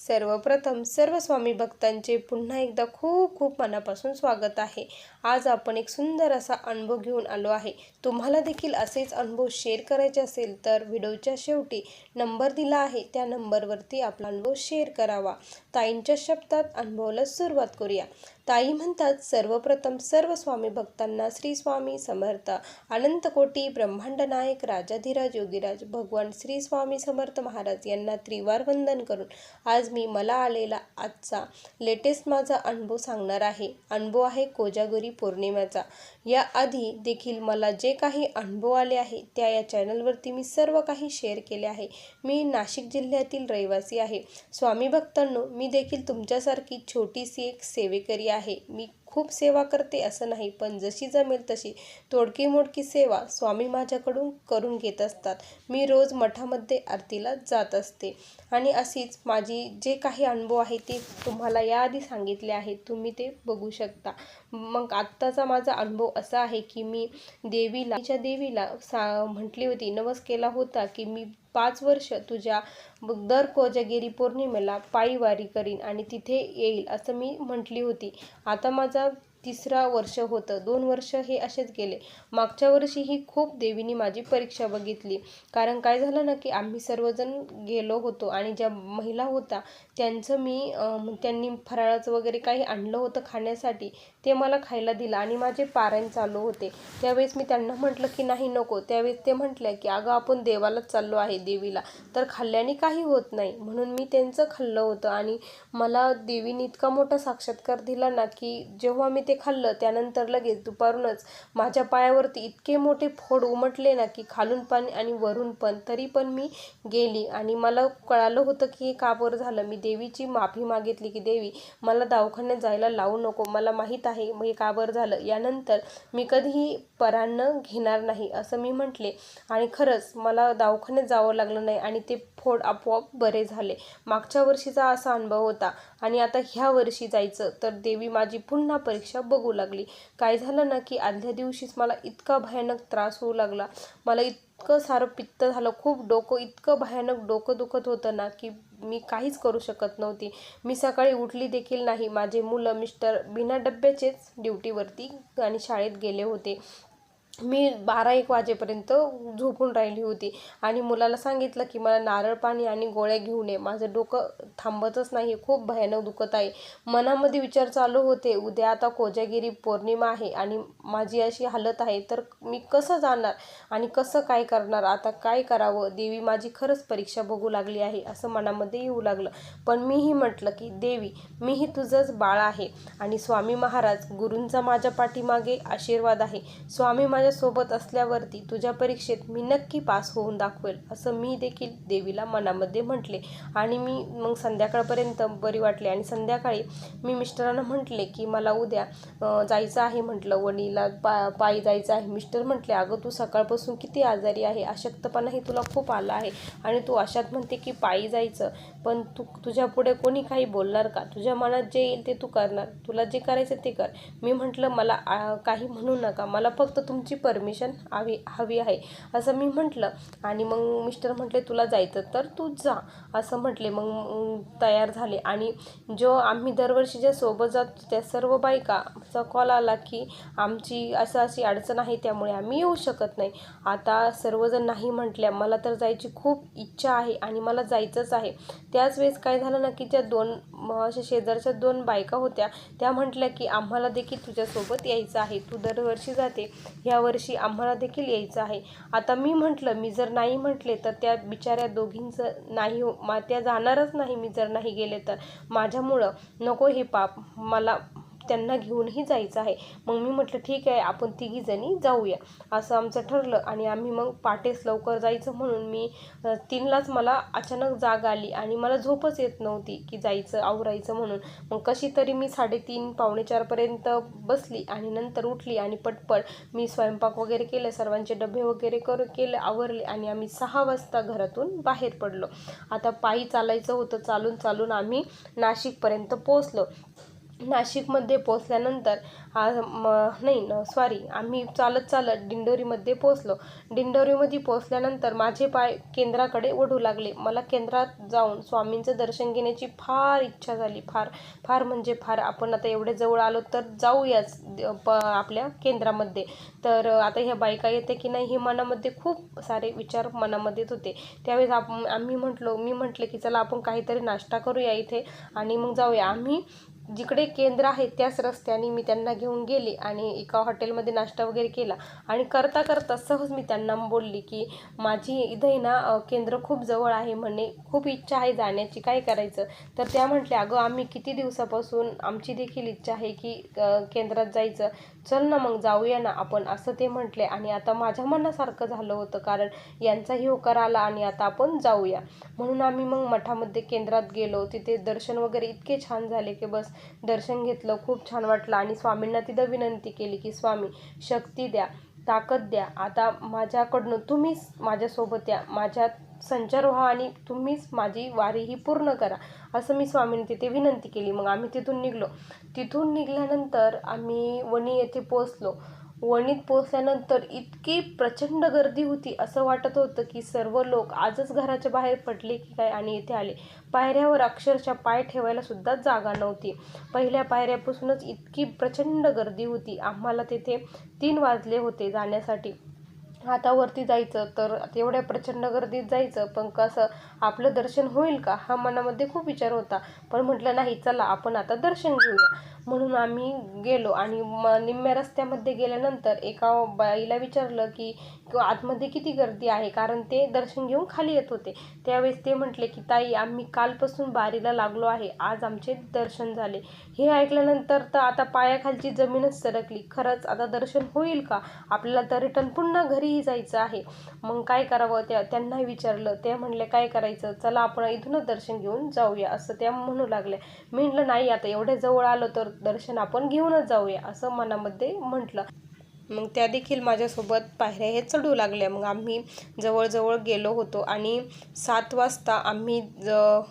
सर्वप्रथम सर्व स्वामी भक्तांचे पुन्हा एकदा खूप खूप मनापासून स्वागत आहे। आज आपण एक सुंदर असा अनुभव घेऊन आलो आहे। तुम्हाला देखील असेच अनुभव शेअर करायचे असेल तर व्हिडिओच्या शेवटी नंबर दिला आहे, त्या नंबरवरती आपला अनुभव शेअर करावा। ताईंच्या शब्दात अनुभवाला सुरुवात करूया। ताई म्हणतात, सर्वप्रथम सर्व स्वामी भक्तांना श्री स्वामी समर्थ, अनंत कोटी ब्रह्मांड नायक राजाधिराज योगीराज भगवान श्री स्वामी समर्थ महाराज यांना त्रिवार वंदन करून आज मी मला आलेला आजचा लेटेस्ट माझा अनुभव सांगणार आहे। अनुभव आहे कोजागरी पौर्णिमेचा। याआधी देखील मला जे काही अनुभव आले आहे त्या या चॅनलवरती मी सर्व काही शेअर केले आहे। मी नाशिक जिल्ह्यातील रहिवासी आहे। स्वामी भक्तांनो, मी देखील तुमच्यासारखी छोटीशी एक सेवेकरी आहे। मी खूप सेवा करते असं नाही, पण जशी जमेल तशी तोडकी मोडकी सेवा स्वामी माझ्याकडून करून घेत असतात। मी रोज मठामध्ये आरतीला जात असते आणि अशीच माझी जे काही अनुभव आहे ते तुम्हाला याआधी सांगितले आहे, तुम्ही ते बघू शकता। मग आत्ताचा माझा अनुभव असा आहे की मी देवीला म्हटली होती, नवस केला होता की मी 5 वर्ष तुझ्या दर कोजागिरी पौर्णिमेला पायी वारी करीन आणि तिथे येईल असं मी म्हटली होती। आता माझा 3रा वर्ष होतं। 2 वर्ष हे असेच गेले। मागच्या वर्षीही खूप देवीने माझी परीक्षा बघितली, कारण काय झालं ना की आम्ही सर्वजण गेलो होतो आणि ज्या महिला होत्या त्यांनी फराळाचं वगैरे काही आणलं होतं खाण्यासाठी, ते मला खायला दिलं आणि माझे पारायण चालू होते। त्यावेळेस मी त्यांना म्हटलं की नाही नको। त्यावेळेस ते म्हटल्या की अगं आपण देवालाच चाललो आहे, देवीला तर खाल्ल्याने काही होत नाही, म्हणून मी त्यांचं खाल्लं होतं आणि मला देवीने इतका मोठा साक्षात्कार दिला ना की जेव्हा मी ते खाल्लं त्यानंतर लगेच दुपारूनच माझ्या पायावरती इतके मोठे फोड उमटले ना की खालून पण आणि वरून पण। तरी पण मी गेली आणि मला कळालं होतं की हे का बरं झालं। मी देवीची माफी मागितली की देवी मला दवाखान्यात जायला लावू नको, मला माहीत आहे हे का बरं झालं, यानंतर मी कधीही परान्न घेणार नाही असं मी म्हटले आणि खरंच मला दवाखान्यात जावं लागलं नाही आणि ते फोड आपोआप बरे झाले। मागच्या वर्षीचा असा अनुभव होता आणि आता ह्या वर्षी जायचं तर देवी माझी पुन्हा परीक्षा बघू लागली। काय झालं ना की आदल्या दिवशीच मला इतका भयानक त्रास होऊ लागला, मला इतकं सारं पित्त झालं, खूप डोकं इतकं भयानक डोकं दुखत होतं ना की मी काहीच करू शकत नव्हती। मी सकाळी उठली देखील नाही। माझे मुलं मिस्टर बिना डब्याचेच ड्युटीवरती आणि शाळेत गेले होते। मी 12-1 वाजेपर्यंत झोपून राहिली होती आणि मुलाला सांगितलं की मला नारळ पाणी आणि गोळ्या घेऊन ये, माझं डोकं थांबतच नाही, खूप भयानक दुखत आहे। मनामध्ये विचार चालू होते, उद्या आता कोजागिरी पौर्णिमा आहे आणि माझी अशी हालत आहे तर मी कसं जाणार आणि कसं काय करणार, आता काय करावं, देवी माझी खरंच परीक्षा बघू लागली आहे असं मनामध्ये येऊ लागलं। पण मीही म्हटलं की देवी मीही तुझंच बाळ आहे आणि स्वामी महाराज गुरूंचा माझ्या पाठीमागे आशीर्वाद आहे। स्वामी सोबत असल्यावरती तुझ्या परीक्षेत मी नक्की पास होऊन दाखवेल असं मी देखील देवीला मनामध्ये म्हटले आणि मी मग संध्याकाळपर्यंत बरी वाटली आणि संध्याकाळी मी मिस्टरांना म्हटले की मला उद्या जायचं आहे, म्हटलं वणीला पायी जायचं आहे। मिस्टर म्हटले, अगं तू सकाळपासून किती आजारी आहे, अशक्तपणाही तुला खूप आला आहे आणि तू अशात म्हणते की पायी जायचं, पण तुझ्या पुढे कोणी काही बोलणार का, तुझ्या मनात जे येईल ते तू करणार, तुला जे करायचं ते कर। मी म्हटलं मला काही म्हणू नका, मला फक्त तुमची परमिशन हवी आहे असं मी म्हटलं आणि मग मिस्टर म्हटले तुला जायचं तर तू जा असं म्हटले। मग तयार झाले आणि जो आम्ही दरवर्षीच्या सोबत जातो त्या सर्व बायकाचा कॉल आला की आमची अशी अडचण आहे त्यामुळे आम्ही येऊ शकत नाही। आता सर्वजण नाही म्हटल्या, मला तर जायची खूप इच्छा आहे आणि मला जायचंच आहे। त्याच वेळेस काय झालं ना की त्या 2 अशा शेजारच्या 2 बायका होत्या, त्या म्हटल्या की आम्हाला देखील तुझ्यासोबत यायचं आहे, तू दरवर्षी जाते, ह्या वर्षी आम्हाला देखील यायचं आहे। आता मी म्हटलं मी जर नाही म्हटले तर त्या बिचाऱ्या दोघींचं नाही, त्या जाणारच नाही, मी जर नाही गेले तर माझ्यामुळं नको हे पाप, मला त्यांना घेऊनही जायचं आहे। मग मी म्हटलं ठीक आहे आपण तिघीजणी जाऊया असं आमचं ठरलं आणि आम्ही मग पाटेच लवकर जायचं म्हणून मी 3लाच मला अचानक जाग आली आणि मला झोपच येत नव्हती की जायचं आवरायचं म्हणून। मग कशी तरी मी 3:30 पावणे 4पर्यंत बसली आणि नंतर उठली आणि पटपट मी स्वयंपाक वगैरे केलं, सर्वांचे डबे वगैरे केले, आवरले आणि आम्ही 6 वाजता घरातून बाहेर पडलो। आता पायी चालायचं होतं, चालून आम्ही नाशिकपर्यंत पोहोचलो। नाशिकमध्ये पोचल्यानंतर आम्ही चालत दिंडोरीमध्ये पोचलो. दिंडोरीमध्ये पोचल्यानंतर माझे पाय केंद्राकडे ओढू लागले. मला केंद्रात जाऊन स्वामींचं दर्शन घेण्याची फार इच्छा झाली. फार फार म्हणजे फार. आपण आता एवढे जवळ आलो तर जाऊयाच आपल्या केंद्रामध्ये. तर आता ह्या बायका येते की नाही हे मनामध्ये खूप सारे विचार मनामध्ये येत होते. त्यावेळेस मी म्हटलं की चला आपण काहीतरी नाश्ता करूया इथे आणि मग जाऊया. आम्ही जिकडे केंद्र आहे त्याच रस्त्याने मी त्यांना घेऊन गेले आणि एका हॉटेलमध्ये नाश्ता वगैरे केला आणि करता करता सहज मी त्यांना बोलली की माझी इथे ना केंद्र खूप जवळ आहे म्हणे, खूप इच्छा आहे जाण्याची, काय करायचं. तर त्या म्हटल्या अगं आम्ही किती दिवसापासून आमची देखील इच्छा आहे की केंद्रात जायचं, चल ना मग जाऊया ना आपण, असं ते म्हटले. आणि आता माझ्या मनासारखं झालं होतं कारण यांचाही होकार आला आणि आता आपण जाऊया. म्हणून आम्ही मग मठामध्ये केंद्रात गेलो. तिथे दर्शन वगैरे इतके छान झाले की बस दर्शन घेतलं, खूप छान वाटलं आणि स्वामींना तिथं विनंती केली की स्वामी शक्ती द्या, ताकद द्या, आता माझ्याकडनं तुम्हीच माझ्यासोबत या, माझ्यात संचार व्हा आणि तुम्हीच माझी वारी ही पूर्ण करा, असं मी स्वामींनी तिथे विनंती केली. मग आम्ही तिथून निघलो. तिथून निघाल्यानंतर आम्ही वणी येथे पोचलो. वणीत पोचल्यानंतर इतकी प्रचंड गर्दी होती, असं वाटत होतं की सर्व लोक आजच घराच्या बाहेर पडले की काय आणि इथे आले. पायऱ्यावर अक्षरशः पाय ठेवायला सुद्धा जागा नव्हती. पहिल्या पायऱ्यापासूनच इतकी प्रचंड गर्दी होती. आम्हाला तिथे 3 वाजले होते जाण्यासाठी. आता वरती जायचं तर तेवढ्या प्रचंड गर्दीत जायचं, पण कसं आपलं दर्शन होईल का हा मनामध्ये खूप विचार होता. पण म्हटलं नाही चला आपण आता दर्शन घेऊया. म्हणून आम्ही गेलो आणि निम्म्या रस्त्यामध्ये गेल्यानंतर एका बाईला विचारलं की आतमध्ये किती गर्दी आहे, कारण ते दर्शन घेऊन खाली येत होते. त्यावेळेस ते म्हटले की ताई आम्ही कालपासून बारीला लागलो आहे, आज आमचे दर्शन झाले. हे ऐकल्यानंतर तर आता पायाखालची जमीनच सरकली. खरंच आता दर्शन होईल का, आपल्याला तर रिटर्न पुन्हा घरीही जायचं आहे. मग काय करावं त्यांना विचारलं. ते म्हणले काय करायचं, चला आपण इथूनच दर्शन घेऊन जाऊया, असं त्या म्हणू लागल्या. मी म्हटलं नाही आता एवढ्या जवळ आलो तर दर्शन आपण घेऊनच जाऊया, असं मनामध्ये म्हटलं. मग त्या देखील माझ्यासोबत पायऱ्या हे चढू लागल्या. मग आम्ही जवळजवळ गेलो होतो आणि 7 वाजता आम्ही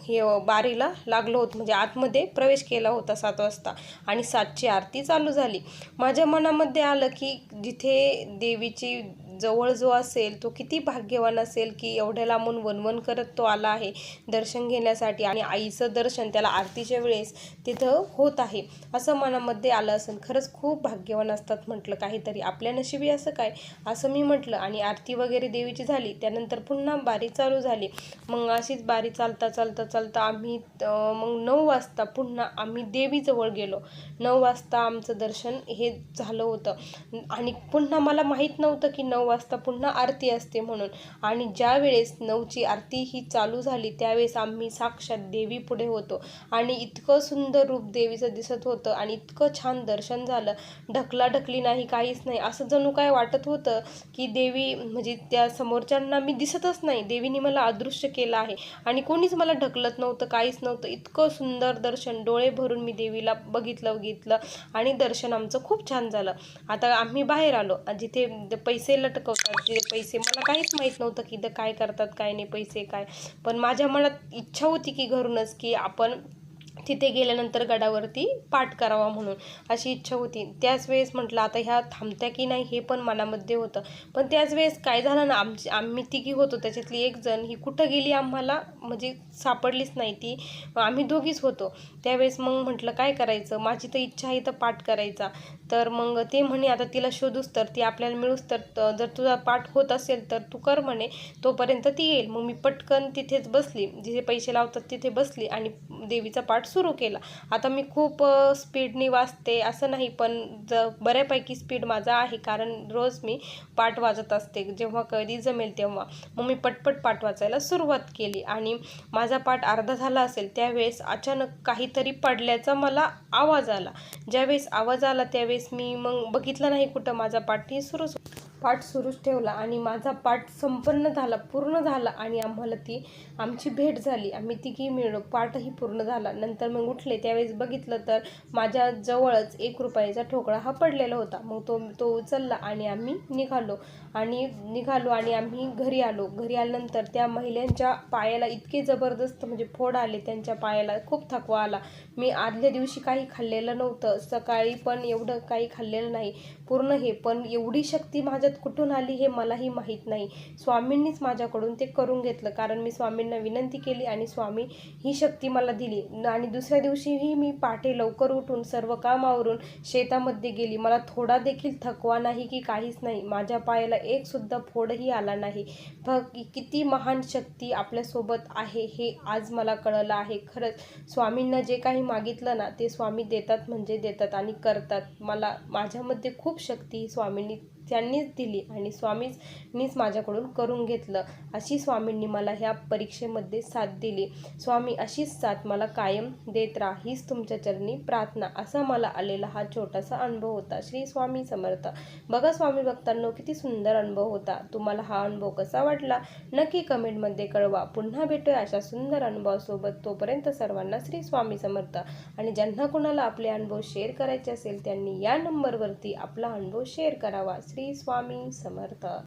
हे बारीला लागलो होतो, म्हणजे आतमध्ये प्रवेश केला होता 7 वाजता आणि 7ची आरती चालू झाली. माझ्या मनामध्ये आलं की जिथे देवीची जवळ जो असेल तो किती भाग्यवान असेल की एवढ्या लांबून वणवण करत तो आला आहे दर्शन घेण्यासाठी आणि आईचं दर्शन त्याला आरतीच्या वेळेस तिथं होत आहे, असं मनामध्ये आलं असेल. खरंच खूप भाग्यवान असतात म्हटलं काहीतरी, आपल्या नशिबी असं काय, असं मी म्हटलं. आणि आरती वगैरे देवीची झाली, त्यानंतर पुन्हा बारी चालू झाली. मग अशीच बारी चालता आम्ही मग 9 वाजता पुन्हा आम्ही देवीजवळ गेलो. 9 वाजता आमचं दर्शन हे झालं होतं आणि पुन्हा मला माहीत नव्हतं की 9 वाजता पुन्हा आरती असते म्हणून. आणि ज्या वेळेस 9ची आरती ही चालू झाली त्यावेळेस आम्ही साक्षात देवी पुढे होतो आणि इतकं सुंदर रूप देवीचं दिसत होतं आणि इतकं छान दर्शन झालं. ढकलाढकली नाही, काहीच नाही. असं जणू काय वाटत होतं की देवी म्हणजे त्या समोरच्यांना मी दिसतच नाही, देवीने मला अदृश्य केलं आहे आणि कोणीच मला ढकलत नव्हतं, काहीच नव्हतं. इतकं सुंदर दर्शन, डोळे भरून मी देवीला बघितलं आणि दर्शन आमचं खूप छान झालं. आता आम्ही बाहेर आलो. जिथे पैसे लटकवतात ते पैसे, मला काहीच माहीत नव्हतं की इथं काय करतात काय नाही, पैसे काय. पण माझ्या मनात इच्छा होती की घरूनच की आपण तिथे गेल्यानंतर गडावरती पाठ करावा म्हणून अशी इच्छा होती. त्याच वेळेस म्हटलं आता ह्या थांबत्या की नाही हे पण मनामध्ये होतं. पण त्याच वेळेस काय झालं ना, आम्ही तिघी होतो, त्याच्यातली एक जण ही कुठं गेली आम्हाला म्हणजे सापडलीच नाही. ती आम्ही दोघीच होतो त्यावेळेस. मग म्हटलं काय करायचं, माझी तर इच्छा आहे तर पाठ करायचा. तर मग ते म्हणे आता तिला शोधूस तर ती आपल्याला मिळूस तर जर तुझा पाठ होत असेल तर तू कर म्हणे, तोपर्यंत ती येईल. मग मी पटकन तिथेच बसली, जिथे पैसे लावतात तिथे बसली आणि देवीचा पाठ सुरू केला. आता मी खूप स्पीडनी वाचते असं नाही, पण बऱ्यापैकी स्पीड माझा आहे कारण रोज मी पाठ वाचत असते जेव्हा कधी जमेल तेव्हा. मग मी पटपट पाठ वाचायला सुरुवात केली आणि माझा पाठ अर्धा झाला असेल त्यावेळेस अचानक काहीतरी पडल्याचा मला आवाज आला. ज्यावेळेस आवाज आला त्यावेळेस मी मग बघितलं नाही कुठं, माझा पाठ ही सुरूच. पाठ सुरूच ठेवला आणि माझा पाठ संपन्न झाला, पूर्ण झाला आणि आम्हाला आमची भेट झाली. आम्ही तिघी मिळून पाठही पूर्ण झाला. नंतर मग उठले त्यावेळेस बघितलं तर माझ्या जवळच ₹1 ठोकळा हा पडलेला होता. मग तो उचलला आणि आम्ही निघालो आणि आम्ही घरी आलो. घरी आल्यानंतर त्या महिलांच्या पायाला इतके जबरदस्त म्हणजे फोड आले, त्यांच्या पायाला खूप थकवा आला. मी आदल्या दिवशी काही खाल्लेलं नव्हतं, सकाळी पण एवढं काही खाल्लेलं नाही पूर्ण हे, पण एवढी शक्ती माझ्यात कुठून आली हे मलाही माहीत नाही. स्वामींनीच माझ्याकडून ते करून घेतलं, कारण मी स्वामींना विनंती केली आणि स्वामी ही शक्ती मला दिली. आणि दुसऱ्या दिवशीही मी पहाटे लवकर उठून सर्व काम आवरून शेतामध्ये गेली. मला थोडा देखील थकवा नाही की काहीच नाही. माझ्या पायाला एक सुद्धा फोडही आला नाही. किती महान शक्ती आपल्यासोबत आहे हे आज मला कळलं आहे. खरंच स्वामींना जे काही मागितलं ना ते स्वामी देतात म्हणजे देतात आणि करतात. माझ्यामध्ये खूप शक्ती त्यांनीच दिली आणि स्वामींनीच माझ्याकडून करून घेतलं. अशी स्वामींनी मला ह्या परीक्षेमध्ये साथ दिली. स्वामी अशीच साथ मला कायम देत राहा हीच तुमच्या चरणी प्रार्थना. असा मला आलेला हा छोटासा अनुभव होता. श्री स्वामी समर्थ. बघा स्वामी भक्तांनो, किती सुंदर अनुभव होता. तुम्हाला हा अनुभव कसा वाटला नक्की कमेंटमध्ये कळवा. पुन्हा भेटूया अशा सुंदर अनुभवासोबत. तोपर्यंत सर्वांना श्री स्वामी समर्थ. आणि ज्यांना कोणाला आपले अनुभव शेअर करायचे असेल त्यांनी या नंबरवरती आपला अनुभव शेअर करावा. श्री स्वामी समर्थ.